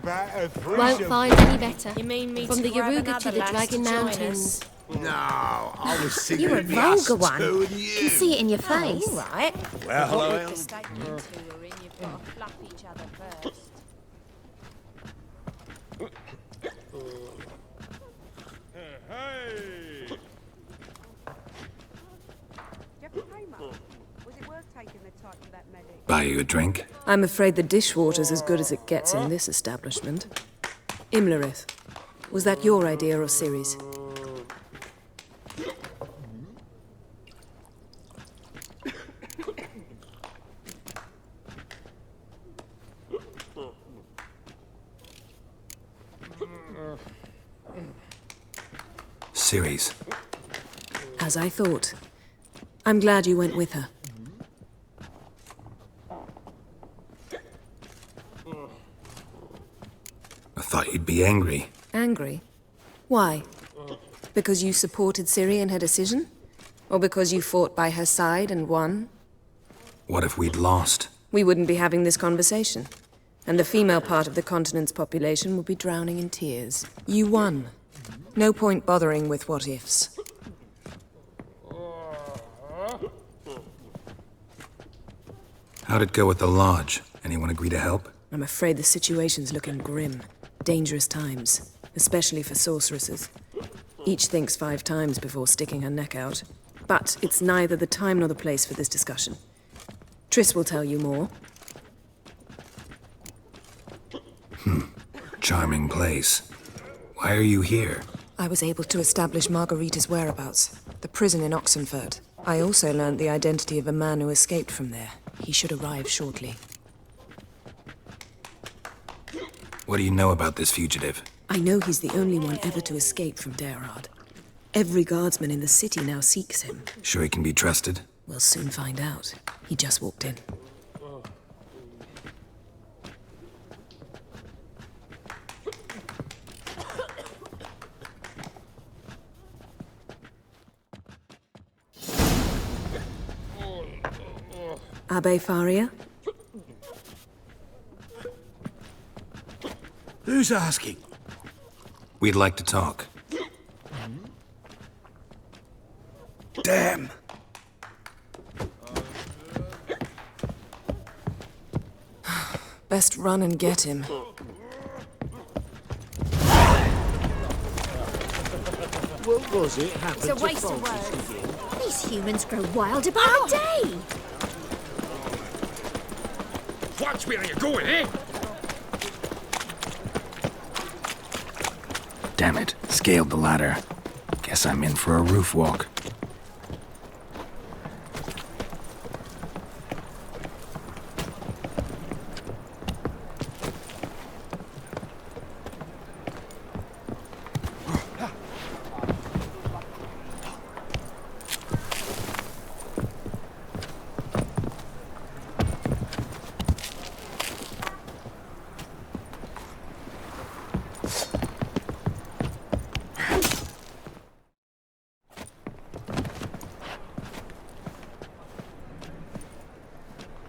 Won't find any better. You mean me From to the grab Yaruga another to the lass Dragon to join Mountains. us? No, I was thinking You're a it'd be us vulgar one. two and you. Can see it in your face. Oh, all right. Well, hello, With Ellen. the state you two are in, you've got to fluff each other first. Buy you a drink? I'm afraid the dishwater's as good as it gets in this establishment. Imlerith, was that your idea or Ciri's? Ciri's. As I thought. I'm glad you went with her. I thought you'd be angry. Angry? Why? Because you supported Ciri in her decision? Or because you fought by her side and won? What if we'd lost? We wouldn't be having this conversation. And the female part of the continent's population would be drowning in tears. You won. No point bothering with what-ifs. How'd it go at the lodge? Anyone agree to help? I'm afraid the situation's looking grim. Dangerous times, especially for sorceresses. Each thinks 5 times before sticking her neck out. But it's neither the time nor the place for this discussion. Triss will tell you more. Charming place. Why are you here? I was able to establish Margarita's whereabouts, the prison in Oxenford. I also learned the identity of a man who escaped from there. He should arrive shortly. What do you know about this fugitive? I know he's the only one ever to escape from Daerard. Every guardsman in the city now seeks him. Sure he can be trusted? We'll soon find out. He just walked in. Abbe Faria? Who's asking? We'd like to talk. Damn. Best run and get him. What was it? Happened It's a waste of words. These humans grow wilder by the day. Watch where you're going, eh? Damn it. Scaled the ladder. Guess I'm in for a roof walk.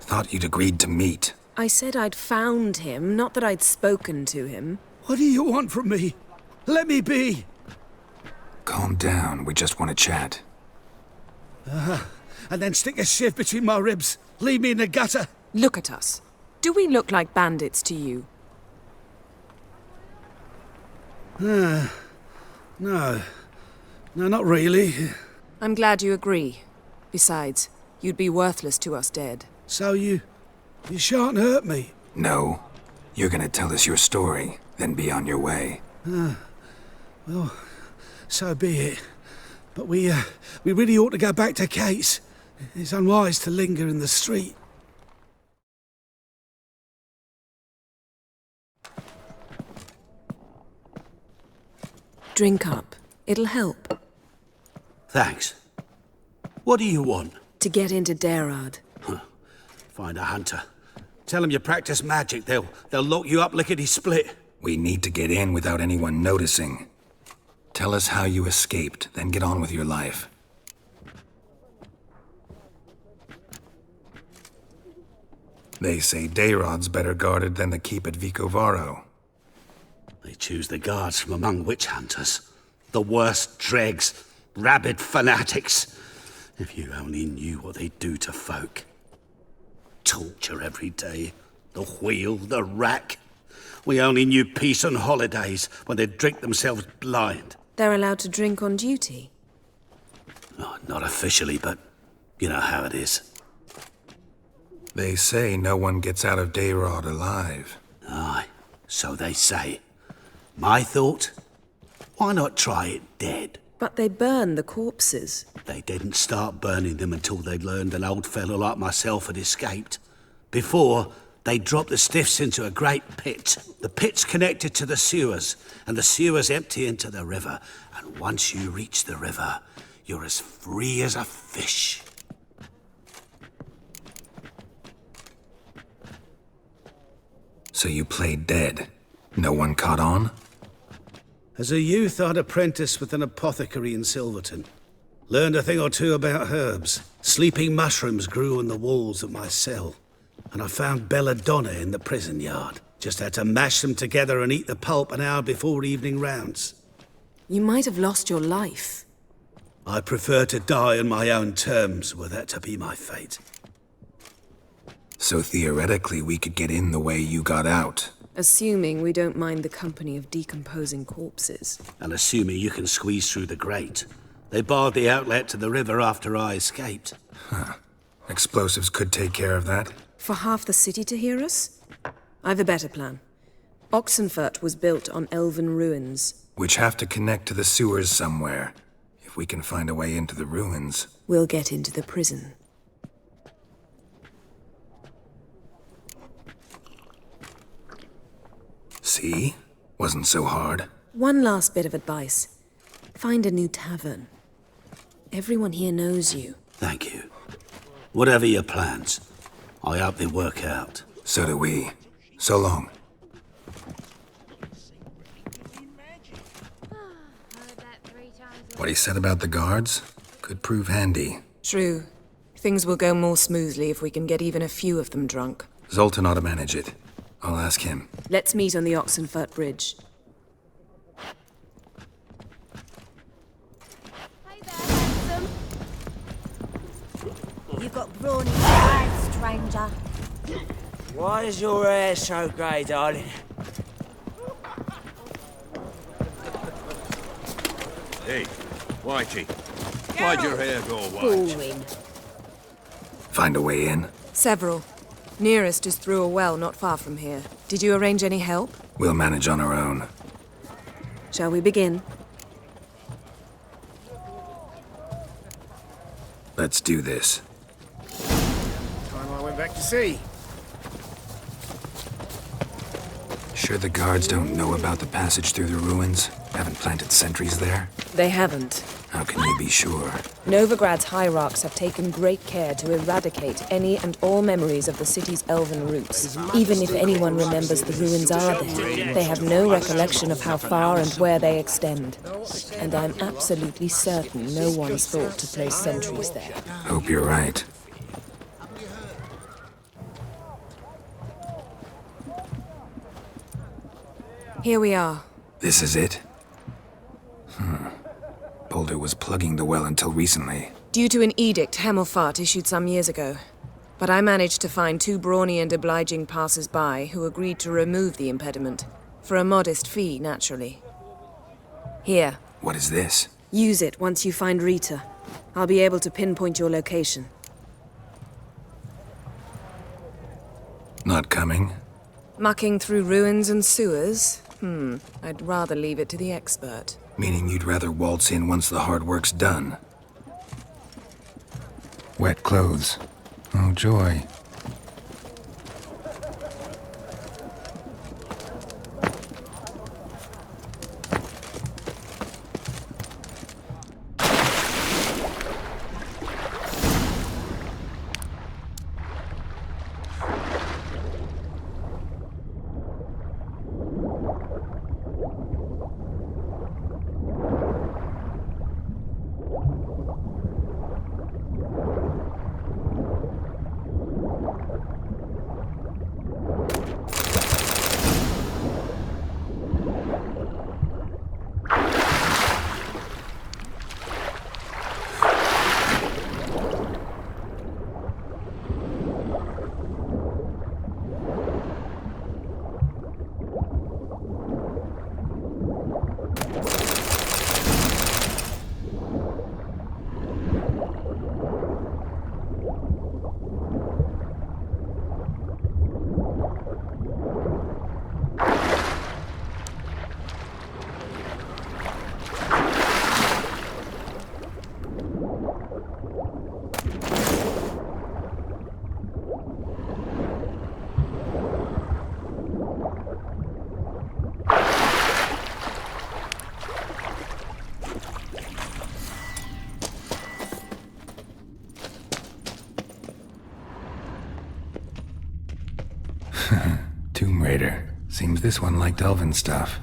Thought you'd agreed to meet. I said I'd found him, not that I'd spoken to him. What do you want from me? Let me be. Calm down. We just want to chat. And then stick a shiv between my ribs. Leave me in the gutter. Look at us. Do we look like bandits to you? No. No, not really. I'm glad you agree. Besides, you'd be worthless to us dead. So you shan't hurt me. No. You're gonna tell us your story, then be on your way. Well, so be it. But we really ought to go back to Kate's. It's unwise to linger in the street. Drink up. It'll help. Thanks. What do you want? To get into Daerard. Find a hunter. Tell them you practice magic. They'll lock you up lickety-split. We need to get in without anyone noticing. Tell us how you escaped, then get on with your life. They say Daerod's better guarded than the keep at Vicovaro. choose the guards from among witch hunters. The worst dregs, rabid fanatics. If you only knew what they do to folk. Torture every day. The wheel, the rack. We only knew peace on holidays when they'd drink themselves blind. They're allowed to drink on duty? Oh, not officially, but you know how it is. They say no one gets out of Dayrod alive. Aye, so they say. My thought? Why not try it dead? But they burn the corpses. They didn't start burning them until they'd learned an old fellow like myself had escaped. Before, they dropped the stiffs into a great pit. The pit's connected to the sewers, and the sewers empty into the river. And once you reach the river, you're as free as a fish. So you played dead. No one caught on? As a youth, I'd apprenticed with an apothecary in Silverton. Learned a thing or two about herbs. Sleeping mushrooms grew on the walls of my cell. And I found belladonna in the prison yard. Just had to mash them together and eat the pulp an hour before evening rounds. You might have lost your life. I prefer to die on my own terms, were that to be my fate. So theoretically, we could get in the way you got out. Assuming we don't mind the company of decomposing corpses. And assuming you can squeeze through the grate. They barred the outlet to the river after I escaped. Huh. Explosives could take care of that. For half the city to hear us? I've a better plan. Oxenfurt was built on elven ruins. Which have to connect to the sewers somewhere. If we can find a way into the ruins. We'll get into the prison. See? Wasn't so hard. One last bit of advice. Find a new tavern. Everyone here knows you. Thank you. Whatever your plans, I hope they work out. So do we. So long. What he said about the guards could prove handy. True. Things will go more smoothly if we can get even a few of them drunk. Zoltan ought to manage it. I'll ask him. Let's meet on the Oxenfurt Bridge. Hey there, handsome. You got brawny eyes, stranger. Why is your hair so grey, darling? Hey, Whitey. Why'd your hair go white? Boring. Find a way in? Several. Nearest is through a well not far from here. Did you arrange any help? We'll manage on our own. Shall we begin? Let's do this. Time I went back to sea. Sure the guards don't know about the passage through the ruins? Haven't planted sentries there? They haven't. How can you be sure? Novigrad's hierarchs have taken great care to eradicate any and all memories of the city's elven roots. Even if anyone remembers the ruins are there, they have no recollection of how far and where they extend. And I'm absolutely certain no one's thought to place sentries there. Hope you're right. Here we are. This is it? Boulder was plugging the well until recently. Due to an edict Hemmelfart issued some years ago. But I managed to find two brawny and obliging passers-by who agreed to remove the impediment. For a modest fee, naturally. Here. What is this? Use it once you find Rita. I'll be able to pinpoint your location. Not coming? Mucking through ruins and sewers? I'd rather leave it to the expert. Meaning you'd rather waltz in once the hard work's done. Wet clothes. Oh, joy. Tomb Raider. Seems this one liked elven stuff.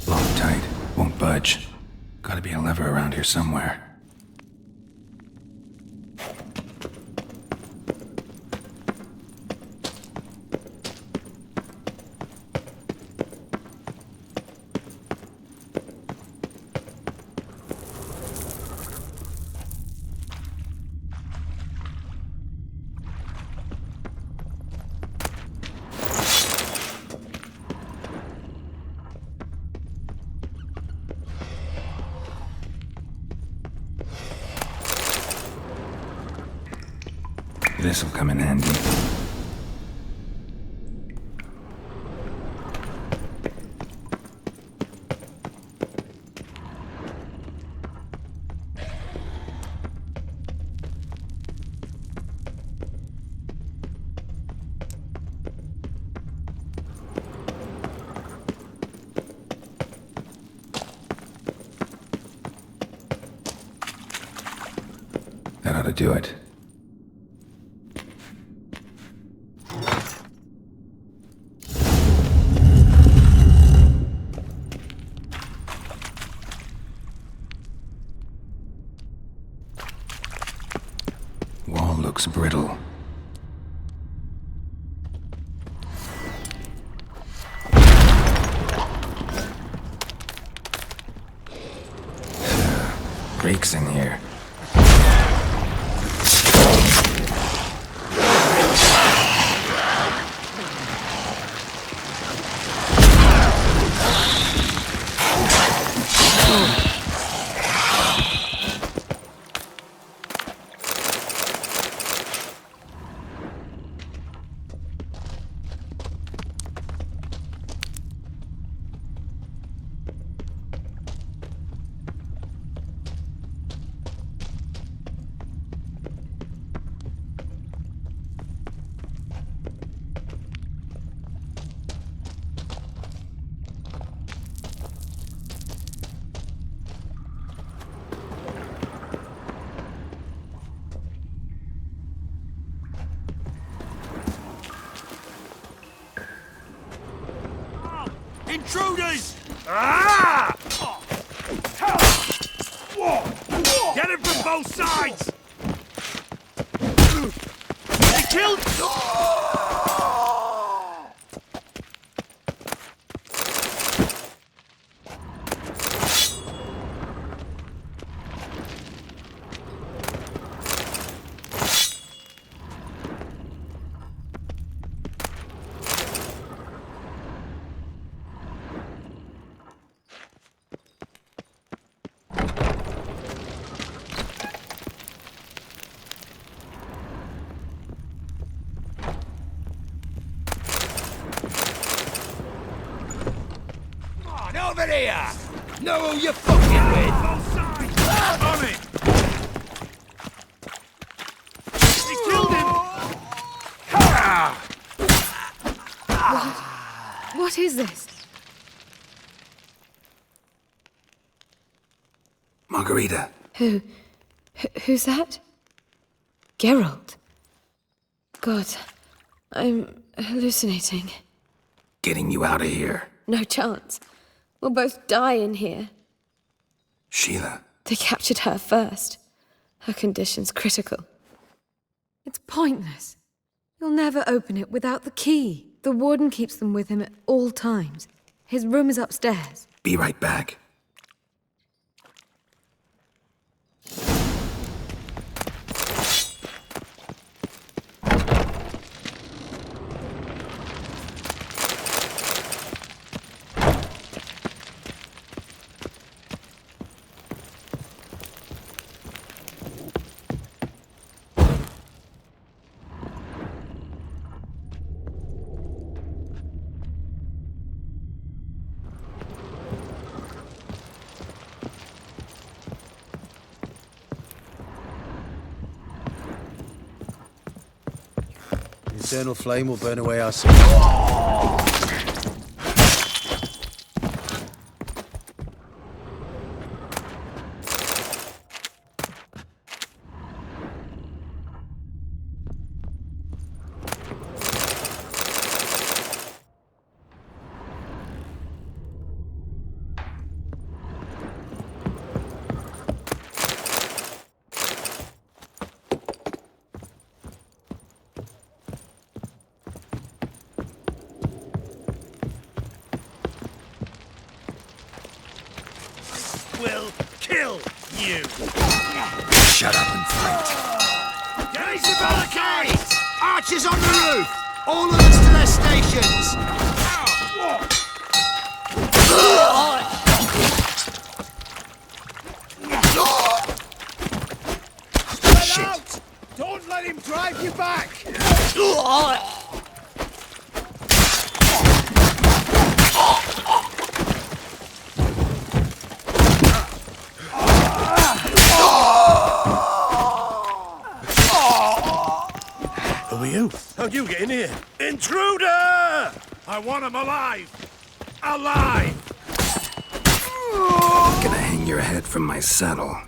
Locked tight. Won't budge. Gotta be a lever around here somewhere. This'll come in handy. That ought to do it. Wall looks brittle. Breaks in here. Intruders! Ah! Get it from both sides! They killed... Over here! Know who you're fucking with! Both sides! On it! They killed him! What is this? Margarita. Who's that? Geralt. God, I'm hallucinating. Getting you out of here. No chance. We'll both die in here. Sheila. They captured her first. Her condition's critical. It's pointless. You'll never open it without the key. The warden keeps them with him at all times. His room is upstairs. Be right back. eternal flame will burn away our sins. Will kill you. Shut up and fight. Get into Avallac'h! Archers on the roof! All of us to their stations! Get out! Don't let him drive you back! Who are you? How'd you get in here? Intruder! I want him alive! Alive! Gonna hang your head from my saddle.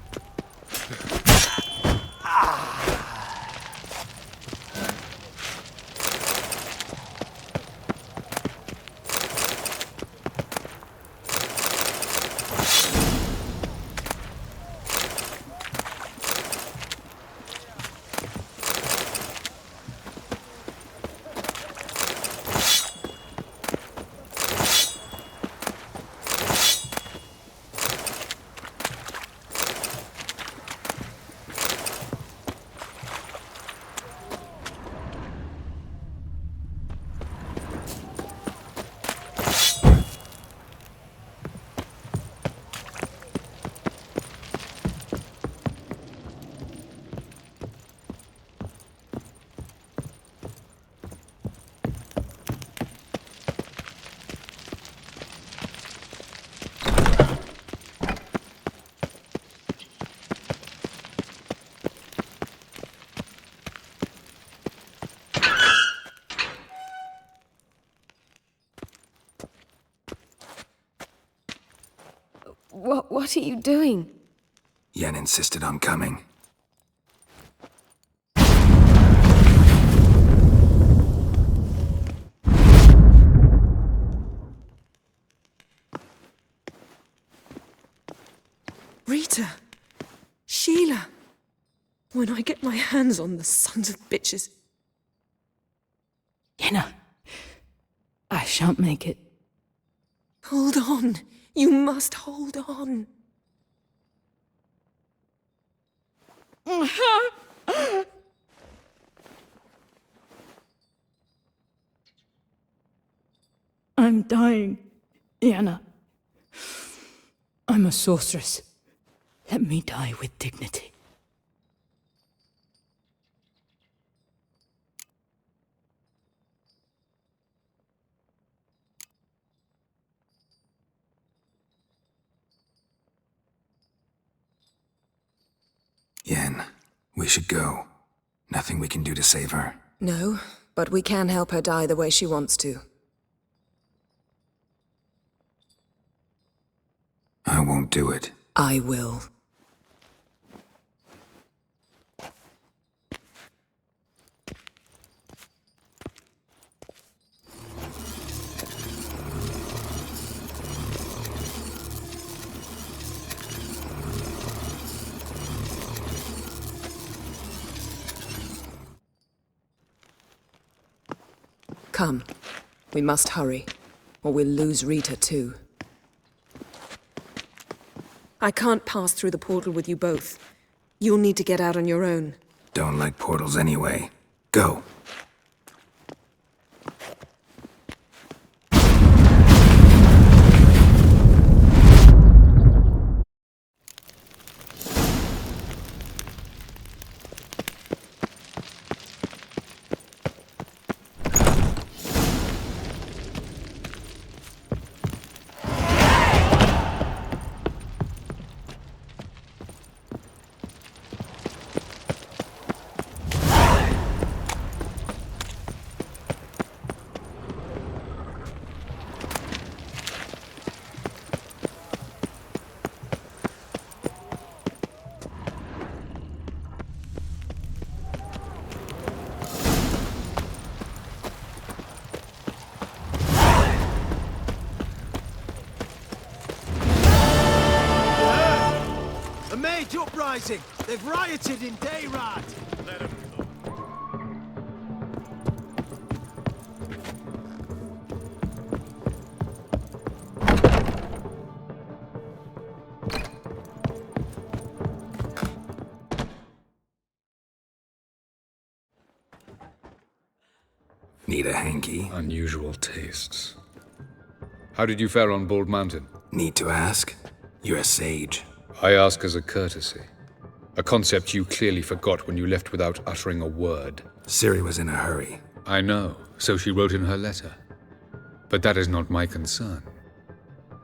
What are you doing? Yen insisted on coming. Rita! Sheila! When I get my hands on the sons of bitches... Yenna, I shan't make it. Hold on! You must hold on! I'm dying, Yenna. I'm a sorceress. Let me die with dignity. Yen, we should go. Nothing we can do to save her. No, but we can help her die the way she wants to. I won't do it. I will. Come. We must hurry, or we'll lose Rita too. I can't pass through the portal with you both. You'll need to get out on your own. Don't like portals anyway. Go. Wage uprising! They've rioted in Dayrad! Need a hanky? Unusual tastes. How did you fare on Bald Mountain? Need to ask? You're a sage. I ask as a courtesy. A concept you clearly forgot when you left without uttering a word. Ciri was in a hurry. I know, so she wrote in her letter. But that is not my concern.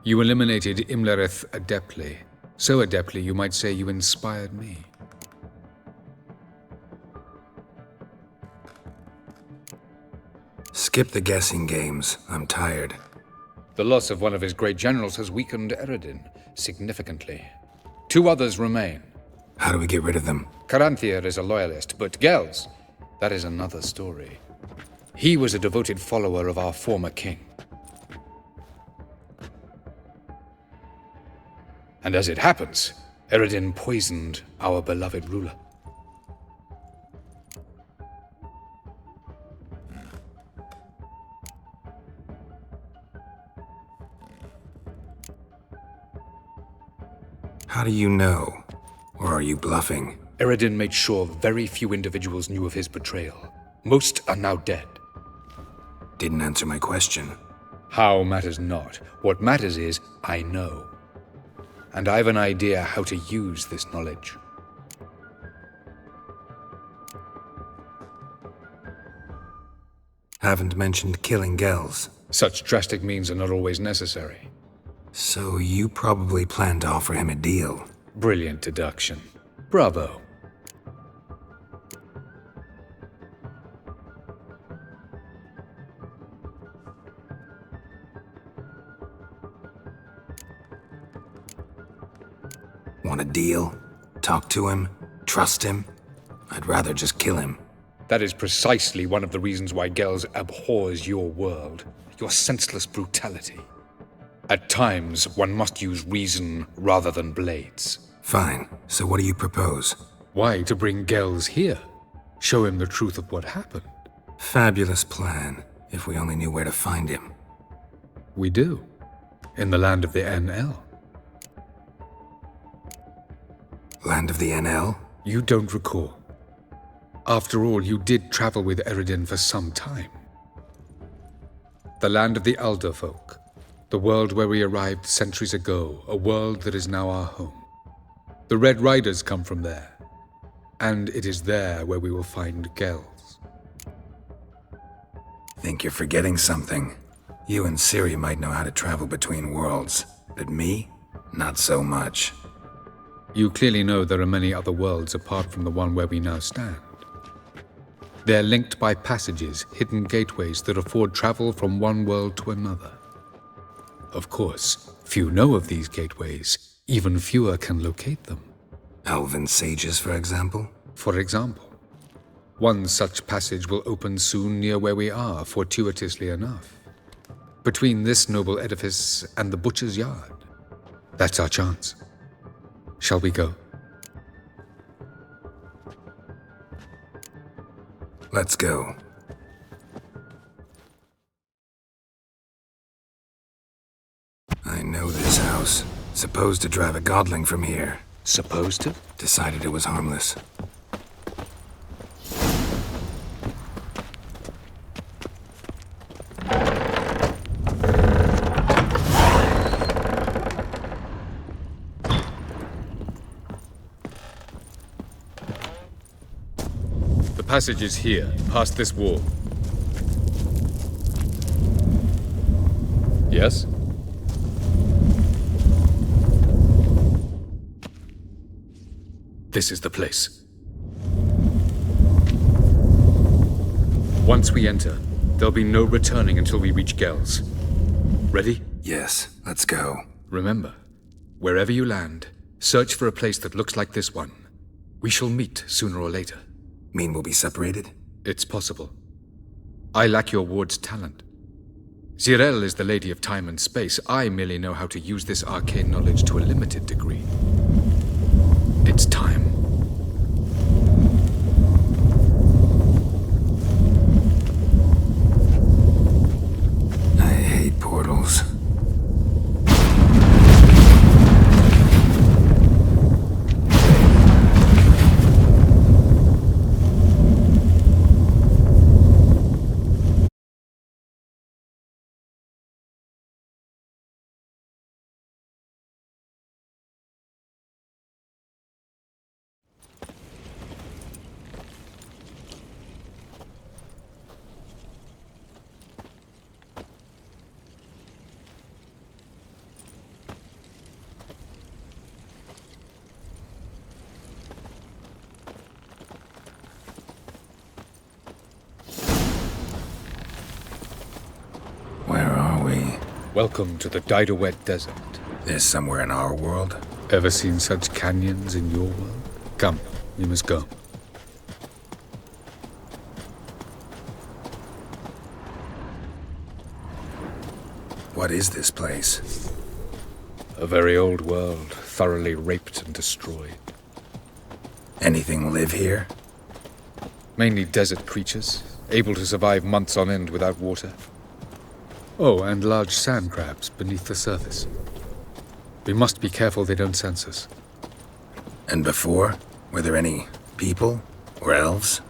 You eliminated Imlerith adeptly. So adeptly you might say you inspired me. Skip the guessing games. I'm tired. The loss of one of his great generals has weakened Eredin significantly. 2 others remain. How do we get rid of them? Caranthier is a loyalist, but Gels, that is another story. He was a devoted follower of our former king. And as it happens, Eredin poisoned our beloved ruler. How do you know? Or are you bluffing? Eredin made sure very few individuals knew of his betrayal. Most are now dead. Didn't answer my question. How matters not. What matters is, I know. And I have an idea how to use this knowledge. Haven't mentioned killing Gels. Such drastic means are not always necessary. So you probably plan to offer him a deal. Brilliant deduction. Bravo. Want a deal? Talk to him? Trust him? I'd rather just kill him. That is precisely one of the reasons why Gels abhors your world. Your senseless brutality. At times, one must use reason rather than blades. Fine. So what do you propose? Why, to bring Gels here. Show him the truth of what happened. Fabulous plan, if we only knew where to find him. We do. In the land of the NL. Land of the NL? You don't recall. After all, you did travel with Eredin for some time. The land of the Alder folk. The world where we arrived centuries ago, a world that is now our home. The Red Riders come from there, and it is there where we will find Gels. Think you're forgetting something. You and Ciri might know how to travel between worlds, but me? Not so much. You clearly know there are many other worlds apart from the one where we now stand. They're linked by passages, hidden gateways that afford travel from one world to another. Of course, few know of these gateways. Even fewer can locate them. Elven sages, for example? For example. One such passage will open soon near where we are, fortuitously enough. Between this noble edifice and the butcher's yard. That's our chance. Shall we go? Let's go. I know this house. Supposed to drive a godling from here. Supposed to? Decided it was harmless. The passage is here, past this wall. Yes? This is the place. Once we enter, there'll be no returning until we reach Gels. Ready? Yes, let's go. Remember, wherever you land, search for a place that looks like this one. We shall meet sooner or later. Mean we'll be separated? It's possible. I lack your ward's talent. Zirel is the lady of time and space. I merely know how to use this arcane knowledge to a limited degree. It's time. I hate portals. Where are we? Welcome to the Didowet Desert. This somewhere in our world? Ever seen such canyons in your world? Come, we must go. What is this place? A very old world, thoroughly raped and destroyed. Anything live here? Mainly desert creatures, able to survive months on end without water. Oh, and large sand crabs beneath the surface. We must be careful they don't sense us. And before? Were there any people? Or elves?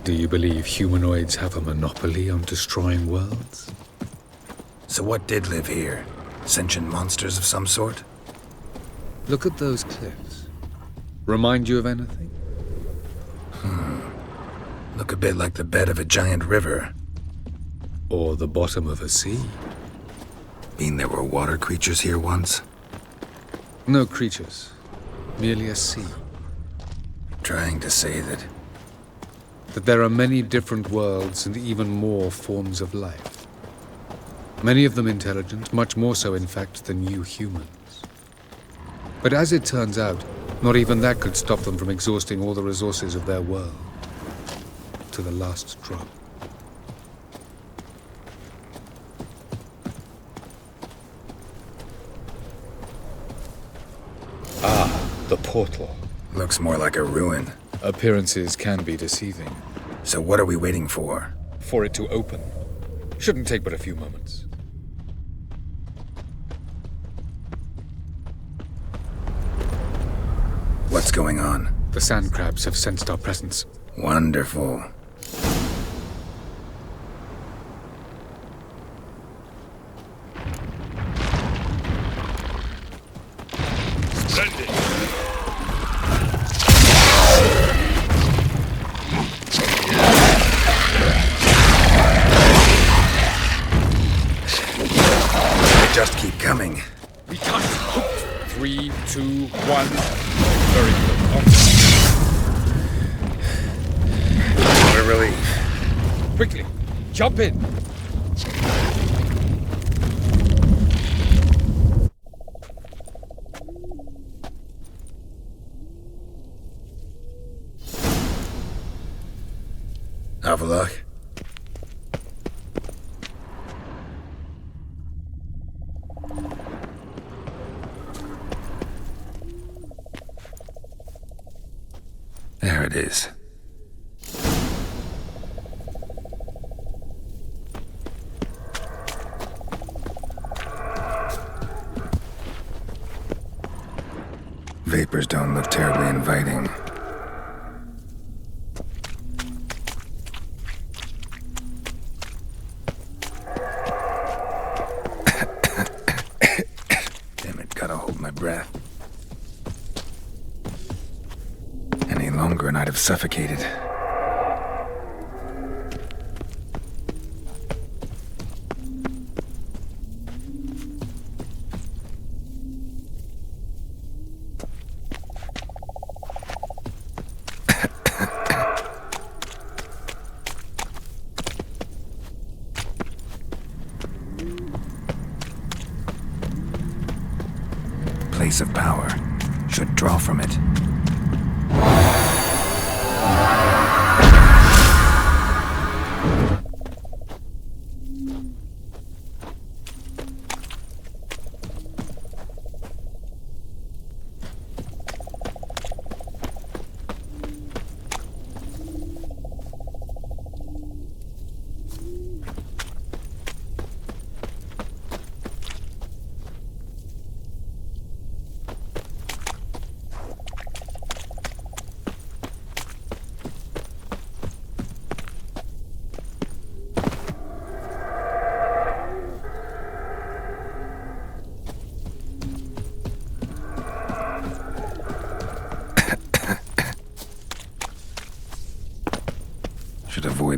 Do you believe humanoids have a monopoly on destroying worlds? So what did live here? Sentient monsters of some sort? Look at those cliffs. Remind you of anything? Look a bit like the bed of a giant river. Or the bottom of a sea? Mean there were water creatures here once? No creatures. Merely a sea. Trying to say that... That there are many different worlds and even more forms of life. Many of them intelligent, much more so in fact than you humans. But as it turns out, not even that could stop them from exhausting all the resources of their world. To the last drop. The portal. Looks more like a ruin. Appearances can be deceiving. So what are we waiting for? For it to open. Shouldn't take but a few moments. What's going on? The sand crabs have sensed our presence. Wonderful. Splendid. They just keep coming. We touch. 3, 2, 1. Very good. What a relief. Quickly, jump in. Avallac'h? There it is. Vapors don't look terribly inviting. Damn it, gotta hold my breath. Any longer and I'd have suffocated. Place of power. Should draw from it.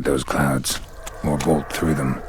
avoid those clouds, or bolt through them.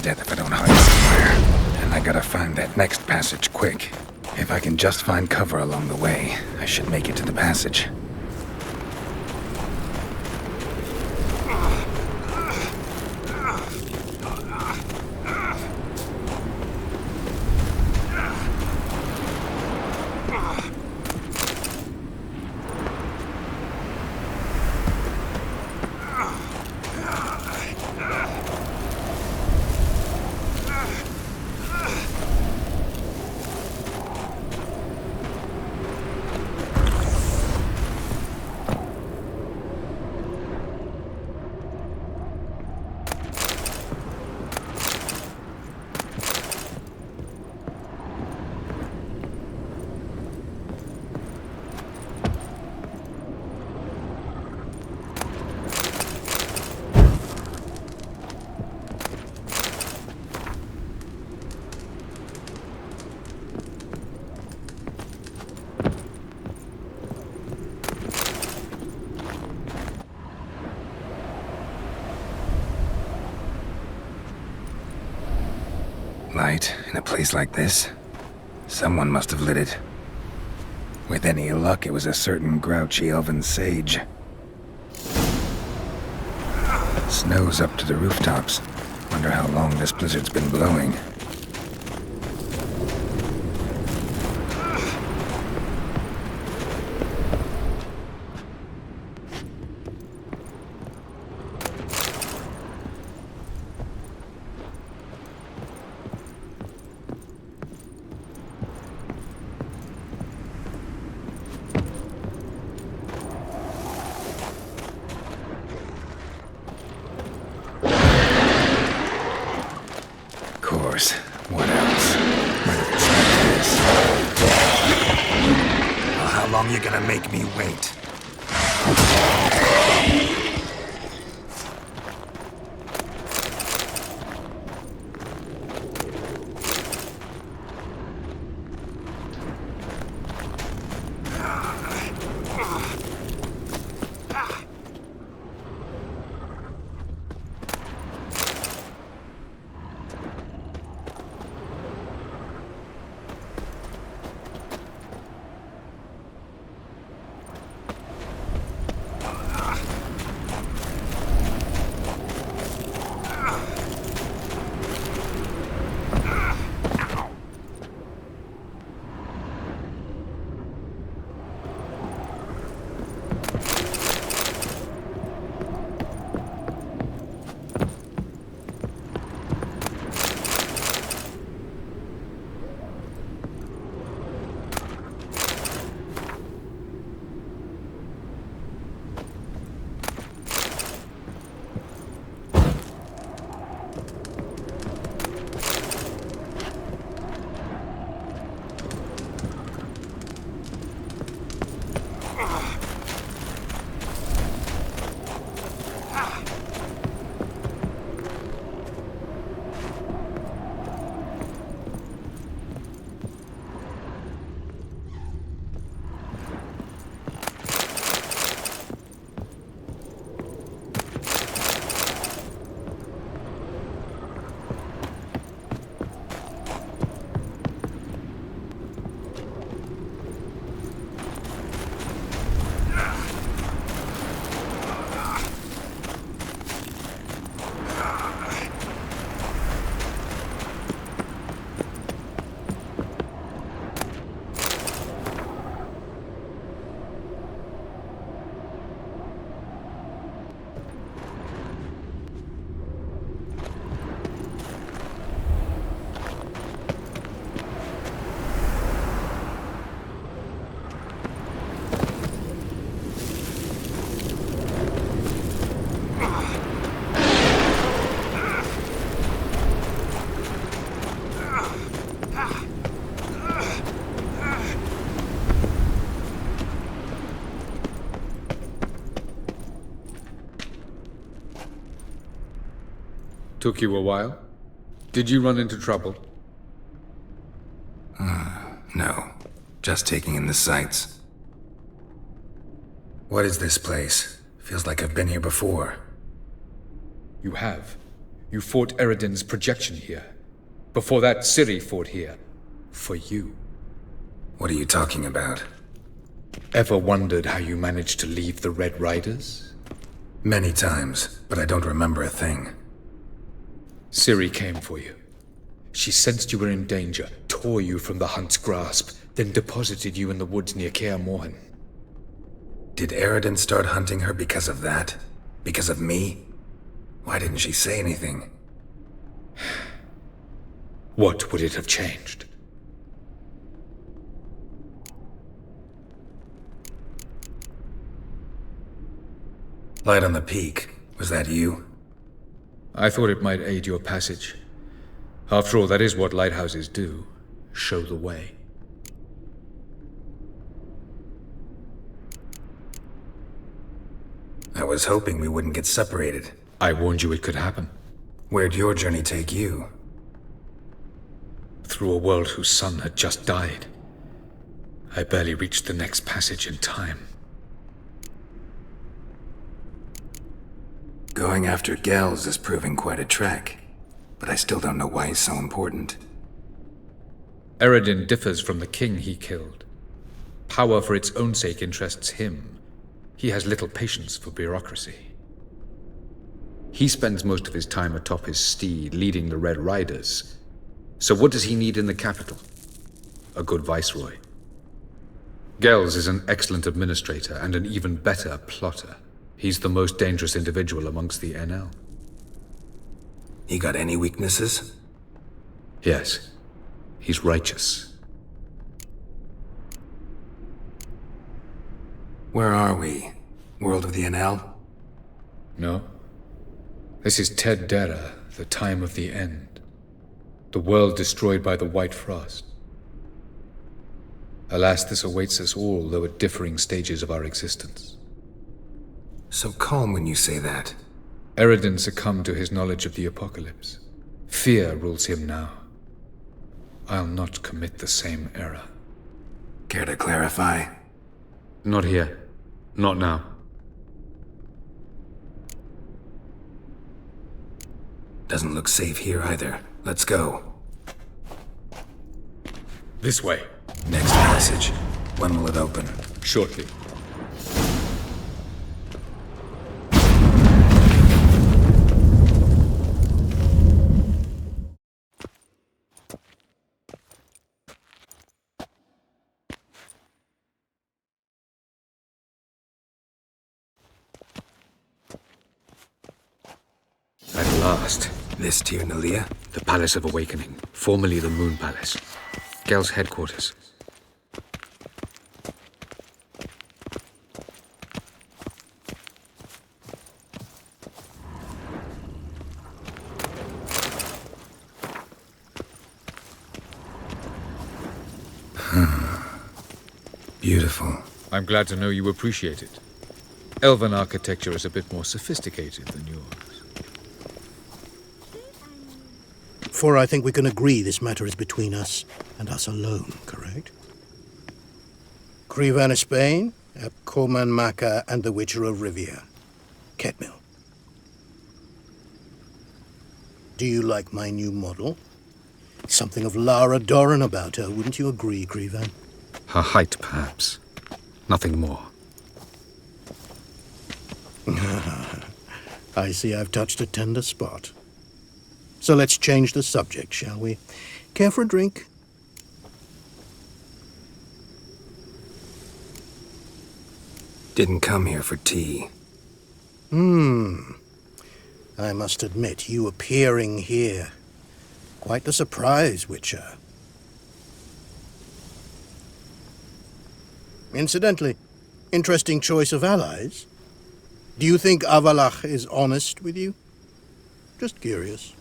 Death if I don't hide somewhere. And I gotta find that next passage quick. If I can just find cover along the way, I should make it to the passage. Light in a place like this? Someone must have lit it. With any luck, it was a certain grouchy elven sage. Snow's up to the rooftops. Wonder how long this blizzard's been blowing. What else? Might have expected this. Well, how long you gonna make me wait? Took you a while? Did you run into trouble? No. Just taking in the sights. What is this place? Feels like I've been here before. You have. You fought Eredin's projection here. Before that, Ciri fought here. For you. What are you talking about? Ever wondered how you managed to leave the Red Riders? Many times, but I don't remember a thing. Ciri came for you. She sensed you were in danger, tore you from the Hunt's grasp, then deposited you in the woods near Kaer Morhen. Did Eredin start hunting her because of that? Because of me? Why didn't she say anything? What would it have changed? Light on the peak. Was that you? I thought it might aid your passage. After all, that is what lighthouses do. Show the way. I was hoping we wouldn't get separated. I warned you it could happen. Where'd your journey take you? Through a world whose sun had just died. I barely reached the next passage in time. Going after Gels is proving quite a trek, but I still don't know why he's so important. Eredin differs from the king he killed. Power for its own sake interests him. He has little patience for bureaucracy. He spends most of his time atop his steed, leading the Red Riders. So what does he need in the capital? A good viceroy. Gels is an excellent administrator and an even better plotter. He's the most dangerous individual amongst the NL. He got any weaknesses? Yes. He's righteous. Where are we? World of the NL? No. This is Ted Dera, the time of the end. The world destroyed by the White Frost. Alas, this awaits us all, though at differing stages of our existence. So calm when you say that. Eredin succumbed to his knowledge of the apocalypse. Fear rules him now. I'll not commit the same error. Care to clarify? Not here. Not now. Doesn't look safe here either. Let's go. This way. Next passage. When will it open? Shortly. At last. This Tir Nalia? The Palace of Awakening, formerly the Moon Palace. Gel's headquarters. Beautiful. I'm glad to know you appreciate it. Elven architecture is a bit more sophisticated than yours. For I think we can agree this matter is between us and us alone, correct? Crevan of Spain, Coman Maca, and the Witcher of Rivia. Ketmil. Do you like my new model? Something of Lara Doran about her, wouldn't you agree, Crevan? Her height, perhaps. Nothing more. I see I've touched a tender spot. So let's change the subject, shall we? Care for a drink? Didn't come here for tea. I must admit, you appearing here. Quite the surprise, Witcher. Incidentally, interesting choice of allies. Do you think Avallac'h is honest with you? Just curious.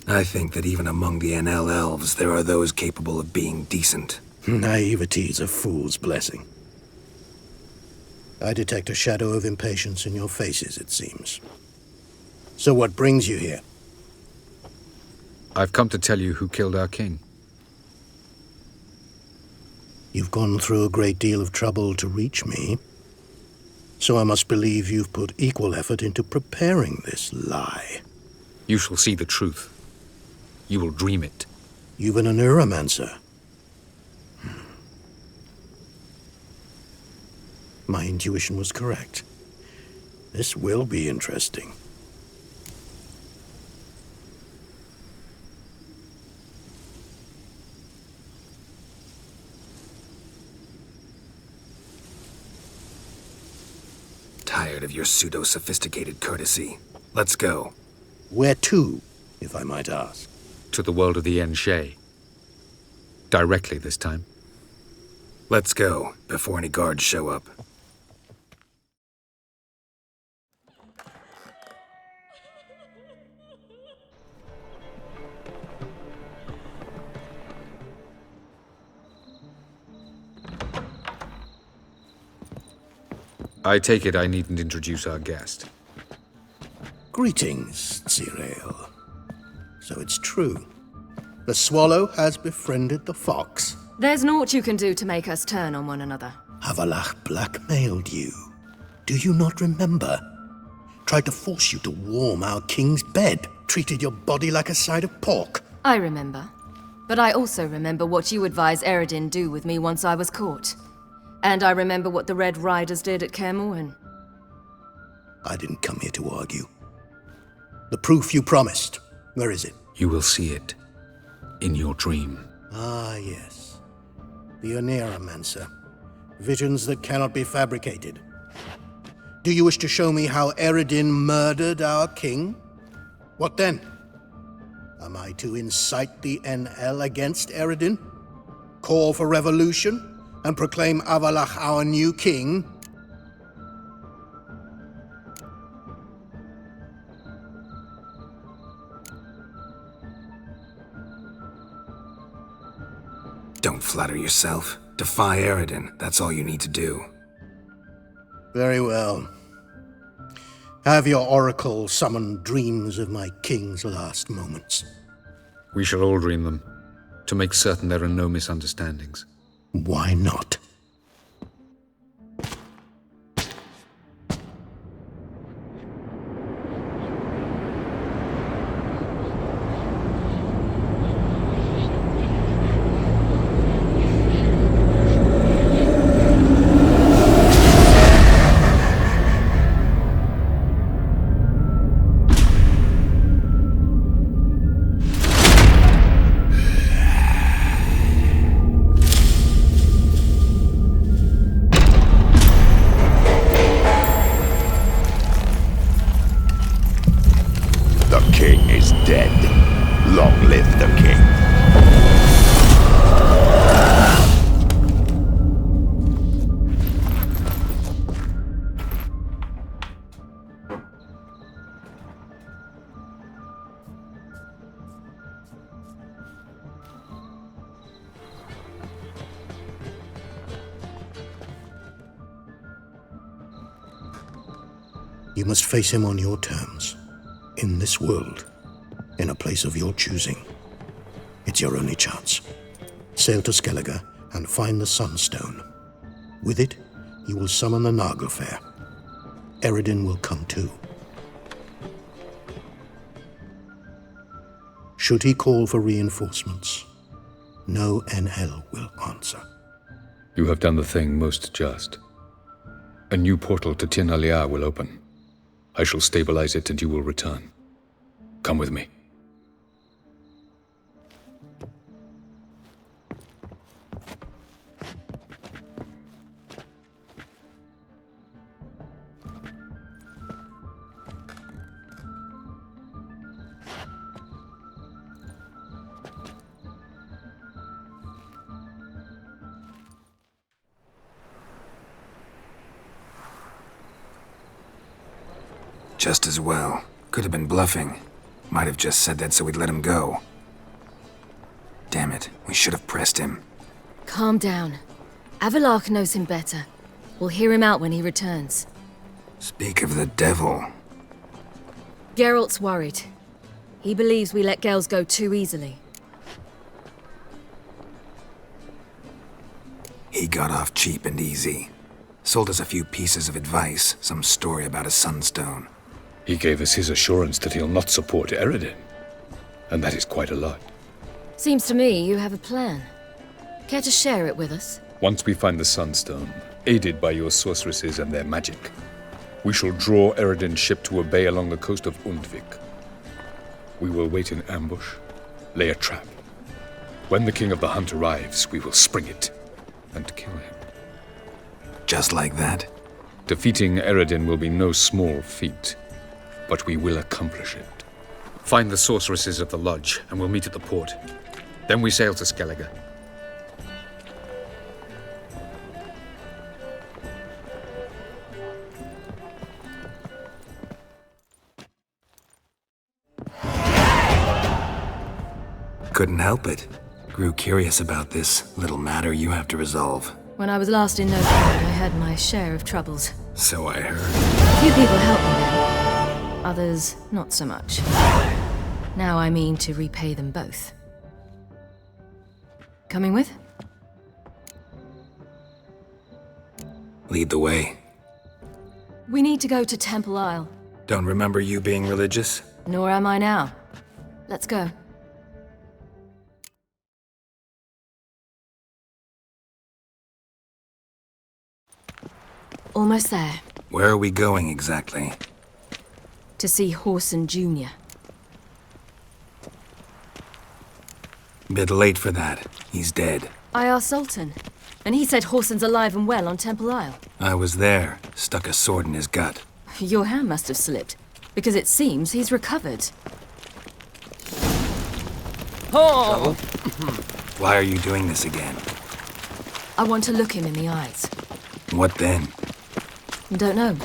I think that even among the NL elves, there are those capable of being decent. Naivety is a fool's blessing. I detect a shadow of impatience in your faces, it seems. So what brings you here? I've come to tell you who killed our king. You've gone through a great deal of trouble to reach me, so I must believe you've put equal effort into preparing this lie. You shall see the truth. You will dream it. You've been a neuromancer. My intuition was correct. This will be interesting. Tired of your pseudo-sophisticated courtesy. Let's go. Where to, if I might ask? To the world of the Enshe. Directly this time. Let's go, before any guards show up. I take it I needn't introduce our guest. Greetings, Cyril. So it's true. The swallow has befriended the fox. There's naught you can do to make us turn on one another. Avallac'h blackmailed you. Do you not remember? Tried to force you to warm our king's bed. Treated your body like a side of pork. I remember. But I also remember what you advised Eredin do with me once I was caught. And I remember what the Red Riders did at Kaer Morhen. I didn't come here to argue. The proof you promised. Where is it? You will see it. In your dream. Ah, yes. The Oneiromancer. Visions that cannot be fabricated. Do you wish to show me how Eredin murdered our king? What then? Am I to incite the NL against Eredin? Call for revolution? And proclaim Avallac'h our new king? Don't flatter yourself. Defy Eredin. That's all you need to do. Very well. Have your oracle summon dreams of my king's last moments. We shall all dream them, to make certain there are no misunderstandings. Why not? You must face him on your terms. In this world. In a place of your choosing. It's your only chance. Sail to Skellige and find the Sunstone. With it, you will summon the Nagelfair. Eredin will come too. Should he call for reinforcements, no NL will answer. You have done the thing most just. A new portal to Tir Nalear will open. I shall stabilize it and you will return. Come with me. Just as well. Could have been bluffing. Might have just said that so we'd let him go. Damn it, we should have pressed him. Calm down. Avallac'h knows him better. We'll hear him out when he returns. Speak of the devil. Geralt's worried. He believes we let girls go too easily. He got off cheap and easy. Sold us a few pieces of advice, some story about a sunstone. He gave us his assurance that he'll not support Eredin. And that is quite a lot. Seems to me you have a plan. Care to share it with us? Once we find the Sunstone, aided by your sorceresses and their magic, we shall draw Eredin's ship to a bay along the coast of Undvik. We will wait in ambush, lay a trap. When the King of the Hunt arrives, we will spring it and kill him. Just like that? Defeating Eredin will be no small feat, but we will accomplish it. Find the sorceresses of the lodge, and we'll meet at the port. Then we sail to Skellige. Couldn't help it. Grew curious about this little matter you have to resolve. When I was last in Novgorod, I had my share of troubles. So I heard. A few people helped me then. Others, not so much. Now I mean to repay them both. Coming with? Lead the way. We need to go to Temple Isle. Don't remember you being religious? Nor am I now. Let's go. Almost there. Where are we going exactly? To see Horson Jr. Bit late for that. He's dead. I asked Sultan, and he said Horson's alive and well on Temple Isle. I was there. Stuck a sword in his gut. Your hand must have slipped, because it seems he's recovered. Oh! Why are you doing this again? I want to look him in the eyes. What then? Don't know.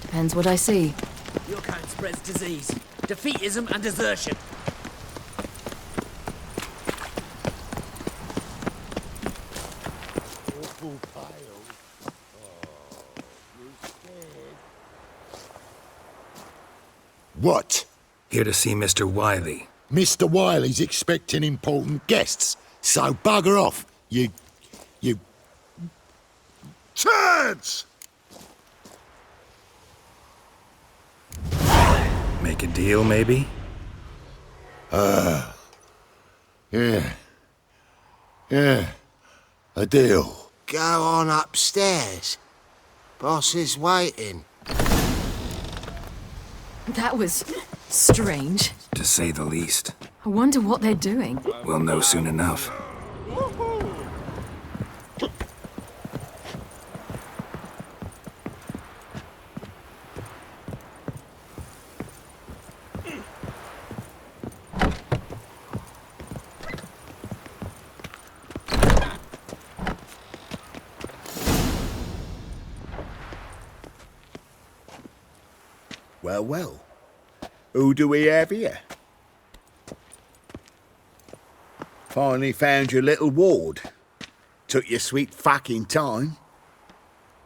Depends what I see. Your kind spreads disease, defeatism and desertion. What? Here to see Mr. Wiley. Mr. Wiley's expecting important guests, so bugger off, you... Turds! Make a deal, maybe? Yeah. A deal. Go on upstairs. Boss is waiting. That was strange. To say the least. I wonder what they're doing. We'll know soon enough. Well. Who do we have here? Finally found your little ward. Took your sweet fucking time.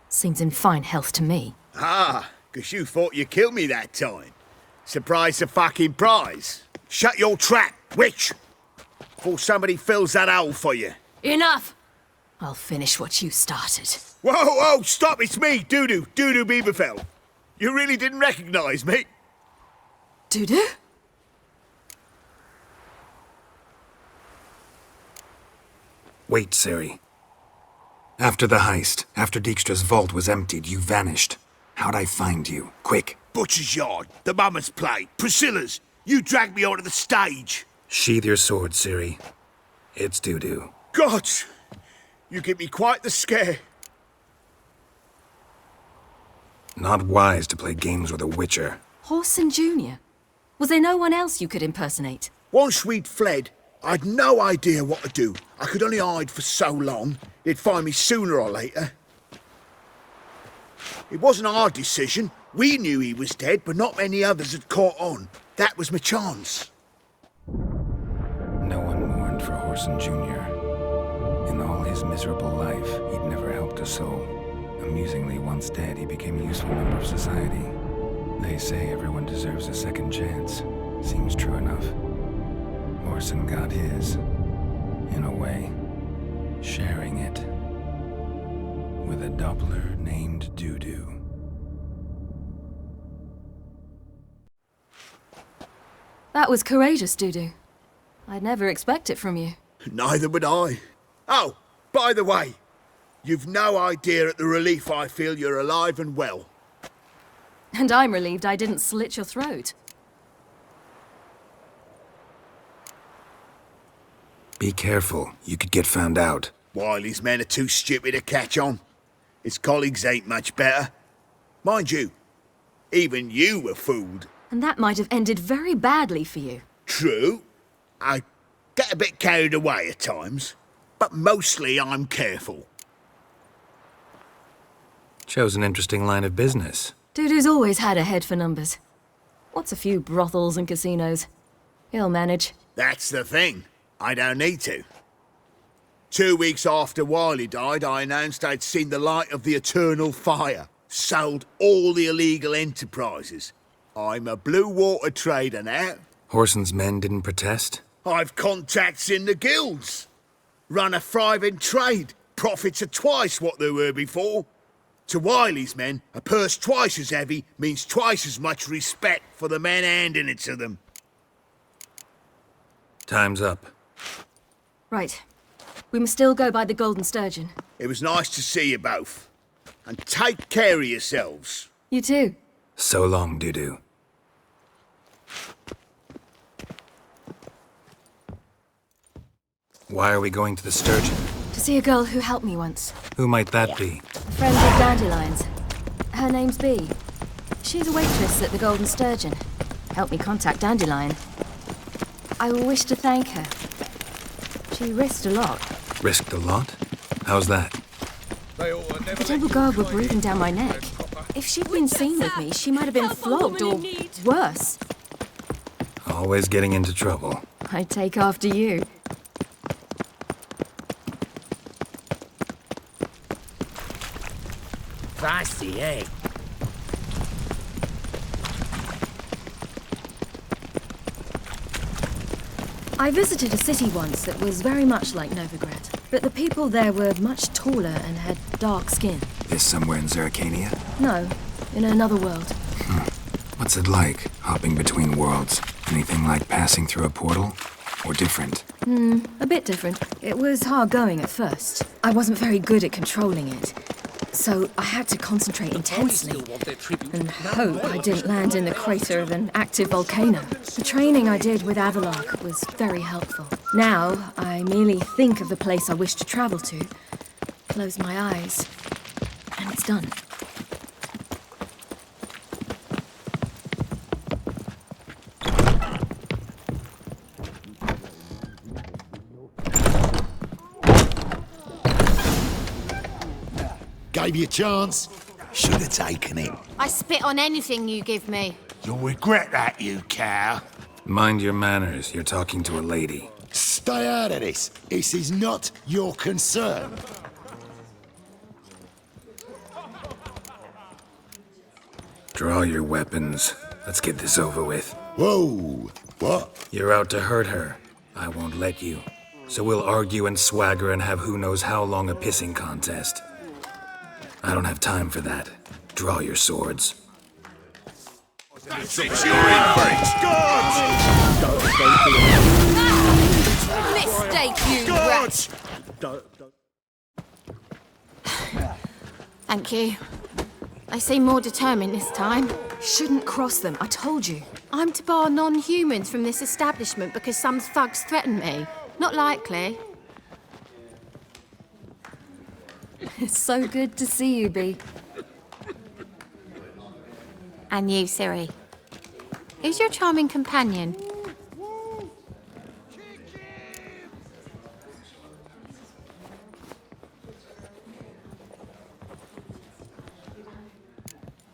Seems in fine health to me. Ah, 'cause you thought you killed me that time. Surprise the fucking prize. Shut your trap, witch! Before somebody fills that hole for you. Enough! I'll finish what you started. Whoa, stop, it's me, Dudu Bieberfell. You really didn't recognise me? Dudu? Wait, Ciri. After the heist, after Dijkstra's vault was emptied, you vanished. How'd I find you? Quick. Butcher's Yard, the Mama's Plate, Priscilla's. You dragged me onto the stage. Sheathe your sword, Ciri. It's Dudu. God! You give me quite the scare. Not wise to play games with a witcher. Horson Jr.? Was there no one else you could impersonate? Once we'd fled, I'd no idea what to do. I could only hide for so long. They'd find me sooner or later. It wasn't our decision. We knew he was dead, but not many others had caught on. That was my chance. No one mourned for Horson Jr. In all his miserable life, he'd never helped a soul. Amusingly, once dead, he became a useful member of society. They say everyone deserves a second chance. Seems true enough. Orson got his, in a way, sharing it with a Doppler named Dudu. That was courageous, Dudu. I'd never expect it from you. Neither would I. Oh, by the way, you've no idea at the relief I feel you're alive and well. And I'm relieved I didn't slit your throat. Be careful. You could get found out. Wiley's men are too stupid to catch on. His colleagues ain't much better. Mind you, even you were fooled. And that might have ended very badly for you. True. I get a bit carried away at times, but mostly I'm careful. Shows an interesting line of business. Dudu's always had a head for numbers. What's a few brothels and casinos? He'll manage. That's the thing. I don't need to. 2 weeks after Wiley died, I announced I'd seen the light of the eternal fire. Sold all the illegal enterprises. I'm a blue water trader now. Horson's men didn't protest? I've contacts in the guilds. Run a thriving trade. Profits are twice what they were before. To Wiley's men, a purse twice as heavy means twice as much respect for the men handing it to them. Time's up. Right. We must still go by the Golden Sturgeon. It was nice to see you both. And take care of yourselves. You too. So long, Dudu. Why are we going to the Sturgeon? To see a girl who helped me once. Who might that be? A friend of Dandelion's. Her name's Bee. She's a waitress at the Golden Sturgeon. Helped me contact Dandelion. I wish to thank her. She risked a lot. Risked a lot? How's that? The temple guard were breathing down my neck. If she'd been seen with me, she might have been flogged or worse. Always getting into trouble. I'd take after you. Fancy, eh? I visited a city once that was very much like Novigrad, but the people there were much taller and had dark skin. This somewhere in Zeracania? No, in another world. What's it like, hopping between worlds? Anything like passing through a portal? Or different? A bit different. It was hard going at first. I wasn't very good at controlling it. So I had to concentrate intensely and hope I didn't land in the crater of an active volcano. The training I did with Avallac'h was very helpful. Now, I merely think of the place I wish to travel to, close my eyes, and it's done. Gave you a chance. Should have taken it. I spit on anything you give me. You'll regret that, you cow. Mind your manners. You're talking to a lady. Stay out of this. This is not your concern. Draw your weapons. Let's get this over with. Whoa. What? You're out to hurt her. I won't let you. So we'll argue and swagger and have who knows how long a pissing contest. I don't have time for that. Draw your swords. Since you're in for it. Mistake, you rat! Thank you. They seem more determined this time. Shouldn't cross them, I told you. I'm to bar non-humans from this establishment because some thugs threaten me. Not likely. It's so good to see you, Bee. And you, Ciri. Who's your charming companion?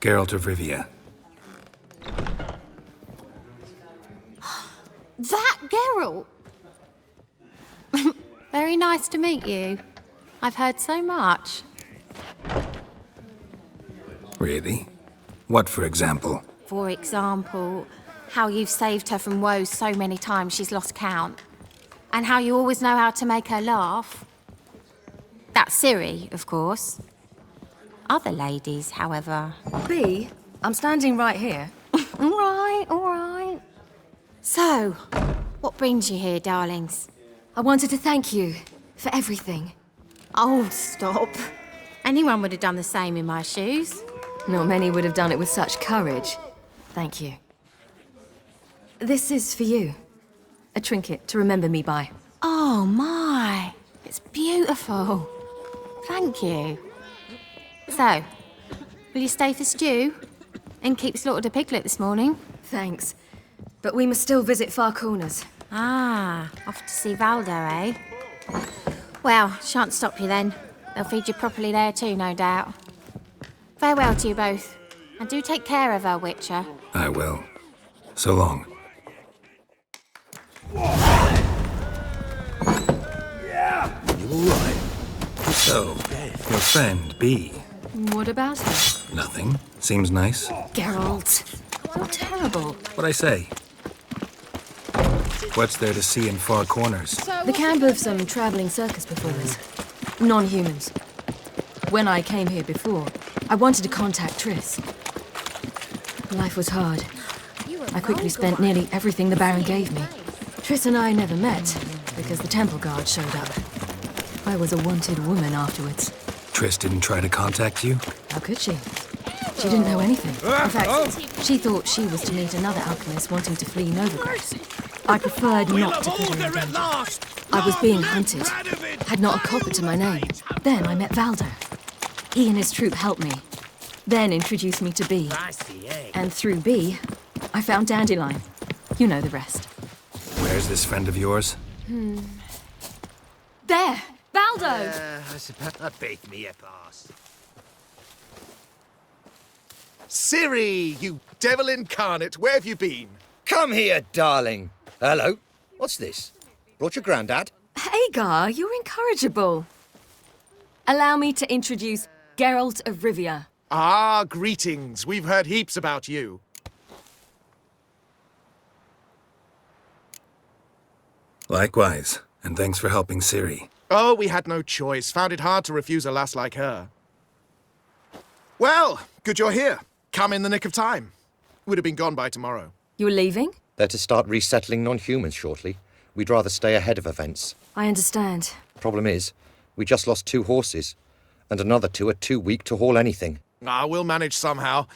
Geralt of Rivia. That Geralt! Very nice to meet you. I've heard so much. Really? What, for example? For example, how you've saved her from woes so many times she's lost count. And how you always know how to make her laugh. That's Ciri, of course. Other ladies, however... B, I'm standing right here. All right. So, what brings you here, darlings? I wanted to thank you for everything. Oh, stop. Anyone would have done the same in my shoes. Not many would have done it with such courage. Thank you. This is for you. A trinket to remember me by. Oh, my. It's beautiful. Thank you. So, will you stay for stew? And keep slaughtered a piglet this morning? Thanks. But we must still visit Far Corners. Ah, off to see Valdo, eh? Well, shan't stop you then. They'll feed you properly there too, no doubt. Farewell to you both. And do take care of her, Witcher. I will. So long. You all right? So, your friend, B. What about her? Nothing. Seems nice. Geralt. You're terrible. What'd I say? What's there to see in Far Corners? The camp of some traveling circus performers. Non-humans. When I came here before, I wanted to contact Triss. Life was hard. I quickly spent nearly everything the Baron gave me. Triss and I never met, because the temple guard showed up. I was a wanted woman afterwards. Triss didn't try to contact you? How could she? She didn't know anything. In fact, she thought she was to meet another alchemist wanting to flee Novigrad. I preferred not to put her in danger. I was being hunted. Had not a copper to my name. Then I met Valdo. He and his troop helped me. Then introduced me to B. And through B, I found Dandelion. You know the rest. Where's this friend of yours? There! Valdo! I suppose I beat me a pass. Ciri, you devil incarnate, where have you been? Come here, darling. Hello. What's this? Brought your granddad? Hagar, you're incorrigible. Allow me to introduce Geralt of Rivia. Ah, greetings. We've heard heaps about you. Likewise, and thanks for helping Ciri. Oh, we had no choice. Found it hard to refuse a lass like her. Well, good you're here. Come in the nick of time. Would have been gone by tomorrow. You're leaving? They're to start resettling non-humans shortly. We'd rather stay ahead of events. I understand. Problem is, we just lost 2 horses, and another 2 are too weak to haul anything. Ah, we'll manage somehow.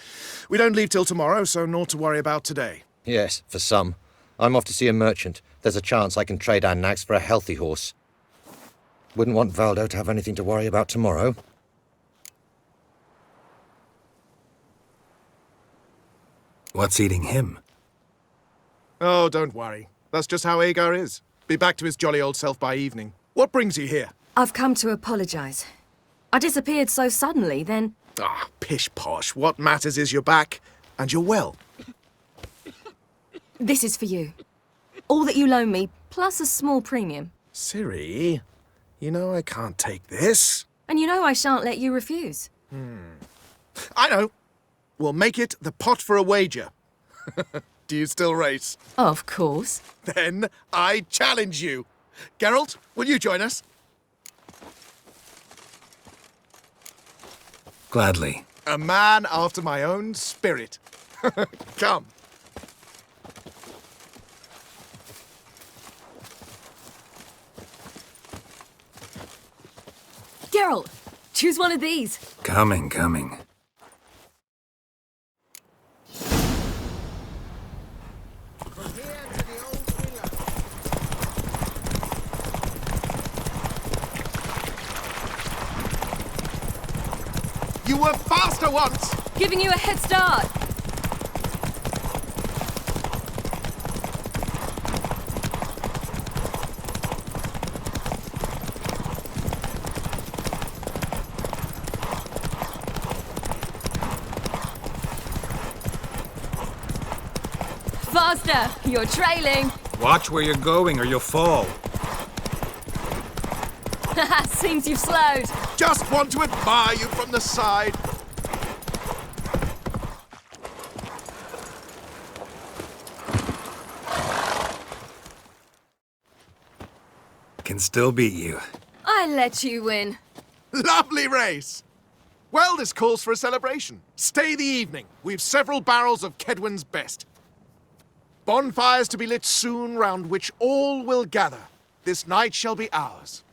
We don't leave till tomorrow, so naught to worry about today. Yes, for some. I'm off to see a merchant. There's a chance I can trade our nags for a healthy horse. Wouldn't want Valdo to have anything to worry about tomorrow. What's eating him? Oh, don't worry. That's just how Agar is. Be back to his jolly old self by evening. What brings you here? I've come to apologize. I disappeared so suddenly, then... Ah, pish-posh. What matters is you're back, and you're well. This is for you. All that you loan me, plus a small premium. Ciri, you know I can't take this. And you know I shan't let you refuse. I know. We'll make it the pot for a wager. Do you still race? Of course. Then I challenge you. Geralt, will you join us? Gladly. A man after my own spirit. Come. Geralt, choose one of these. Coming. You were faster once! Giving you a head start. Faster! You're trailing. Watch where you're going or you'll fall. Seems you've slowed. Just want to admire you from the side. can still beat you. I let you win. Lovely race! Well, this calls for a celebration. Stay the evening. We've several barrels of Kedwen's best. Bonfires to be lit soon, round which all will gather. This night shall be ours.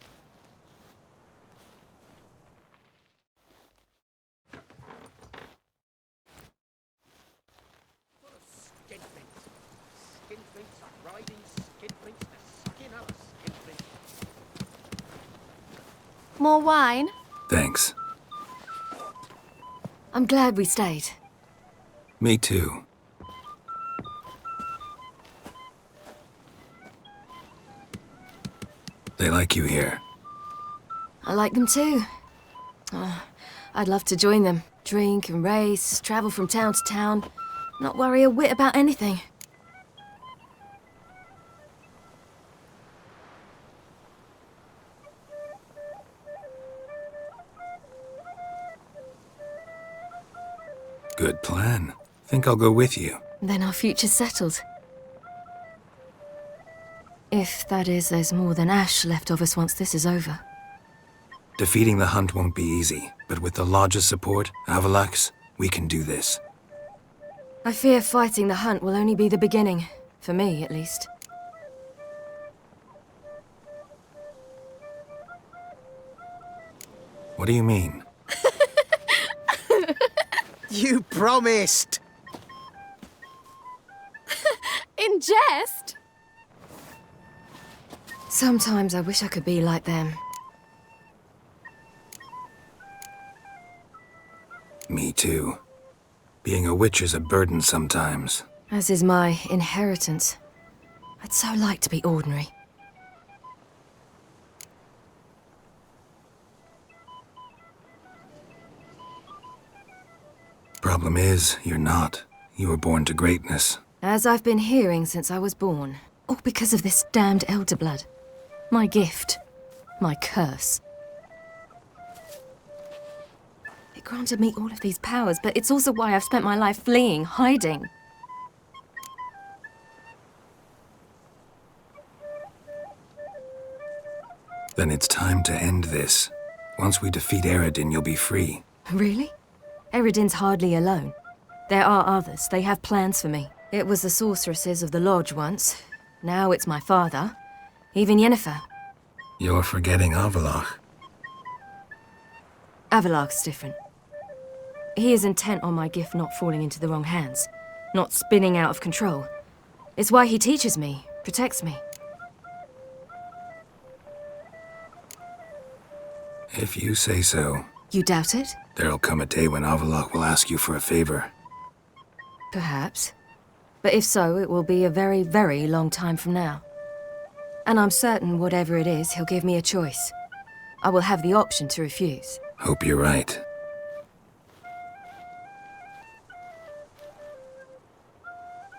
More wine? Thanks. I'm glad we stayed. Me too. They like you here. I like them too. I'd love to join them. Drink and race, travel from town to town. Not worry a whit about anything. Good plan. Think I'll go with you. Then our future's settled. If, that is, there's more than ash left of us once this is over. Defeating the hunt won't be easy, but with the Lodge's support, Avallac'h's, we can do this. I fear fighting the hunt will only be the beginning. For me, at least. What do you mean? You promised! In jest? Sometimes I wish I could be like them. Me too. Being a witch is a burden sometimes. As is my inheritance. I'd so like to be ordinary. Problem is, you're not. You were born to greatness. As I've been hearing since I was born. All because of this damned elder blood. My gift. My curse. It granted me all of these powers, but it's also why I've spent my life fleeing, hiding. Then it's time to end this. Once we defeat Eredin, you'll be free. Really? Eredin's hardly alone. There are others. They have plans for me. It was the sorceresses of the Lodge once. Now it's my father. Even Yennefer. You're forgetting Avallac'h. Avallac'h's different. He is intent on my gift not falling into the wrong hands. Not spinning out of control. It's why he teaches me, protects me. If you say so. You doubt it? There'll come a day when Avallac'h will ask you for a favor. Perhaps. But if so, it will be a very, very long time from now. And I'm certain whatever it is, he'll give me a choice. I will have the option to refuse. Hope you're right.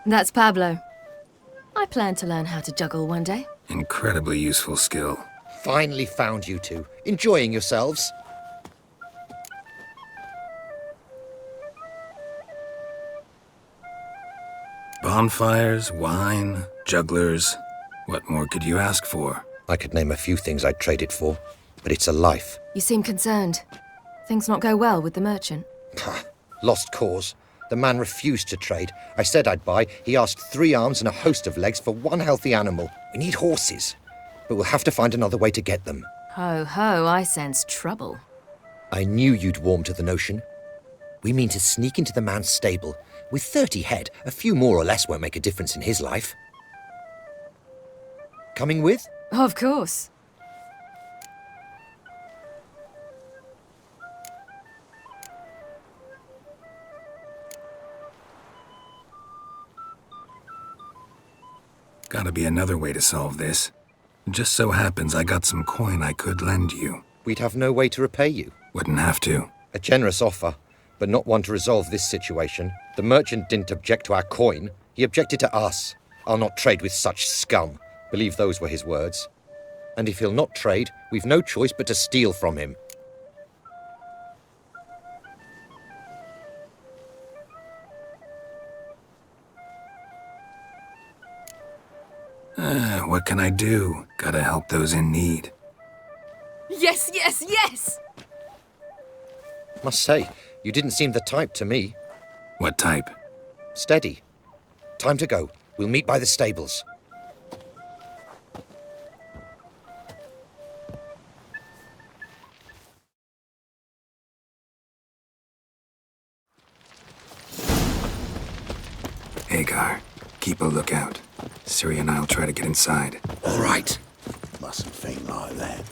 That's Pablo. I plan to learn how to juggle one day. Incredibly useful skill. Finally found you two. Enjoying yourselves? Bonfires, wine, jugglers. What more could you ask for? I could name a few things I'd trade it for, but it's a life. You seem concerned. Things not go well with the merchant? Lost cause. The man refused to trade. I said I'd buy. He asked 3 arms and a host of legs for 1 healthy animal. We need horses, but we'll have to find another way to get them. Ho ho, I sense trouble. I knew you'd warm to the notion. We mean to sneak into the man's stable. With 30 head, a few more or less won't make a difference in his life. Coming with? Of course. Gotta be another way to solve this. It just so happens I got some coin I could lend you. We'd have no way to repay you. Wouldn't have to. A generous offer, but not one to resolve this situation. The merchant didn't object to our coin. He objected to us. I'll not trade with such scum. Believe those were his words. And if he'll not trade, we've no choice but to steal from him. what can I do? Gotta help those in need. Yes, yes, yes! Must say, you didn't seem the type to me. What type? Steady. Time to go. We'll meet by the stables. Agar, keep a lookout. Ciri and I'll try to get inside. All right. Mustn't think like that.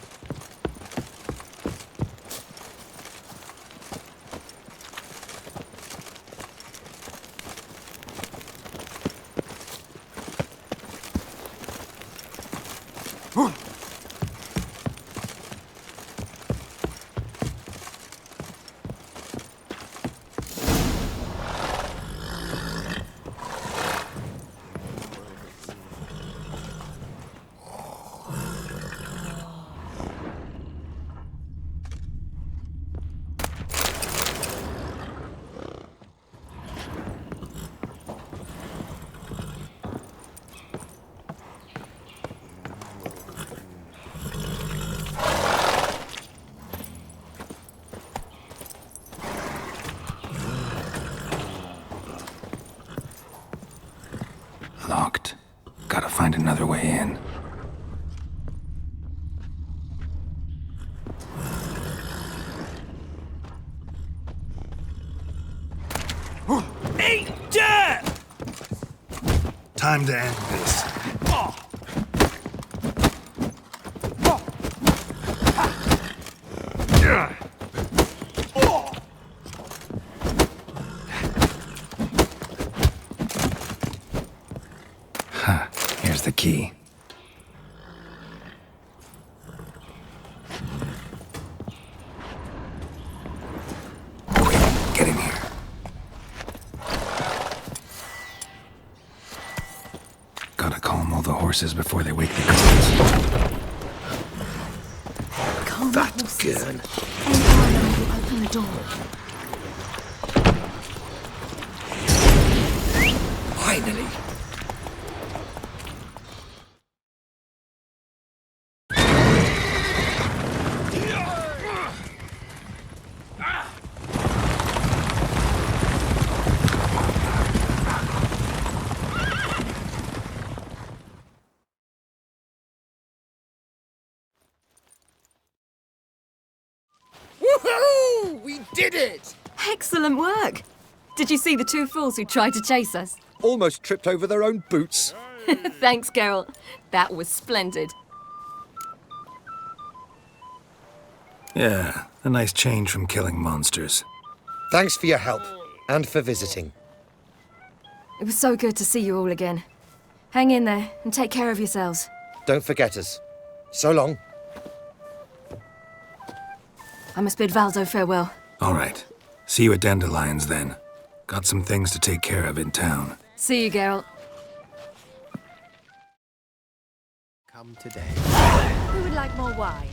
Locked. Gotta find another way in. Time to end this. Here's the key. Quick, get in here. Gotta calm all the horses before they wake the girls. Calm That the horses. girl. Anyone will open the door. Finally. Woohoo! We did it! Excellent work! Did you see the two fools who tried to chase us? Almost tripped over their own boots. Thanks, Carol. That was splendid. Yeah, a nice change from killing monsters. Thanks for your help, and for visiting. It was so good to see you all again. Hang in there, and take care of yourselves. Don't forget us. So long. I must bid Valdo farewell. All right. See you at Dandelions then. Got some things to take care of in town. See you, Geralt. Come today. Who would like more wine?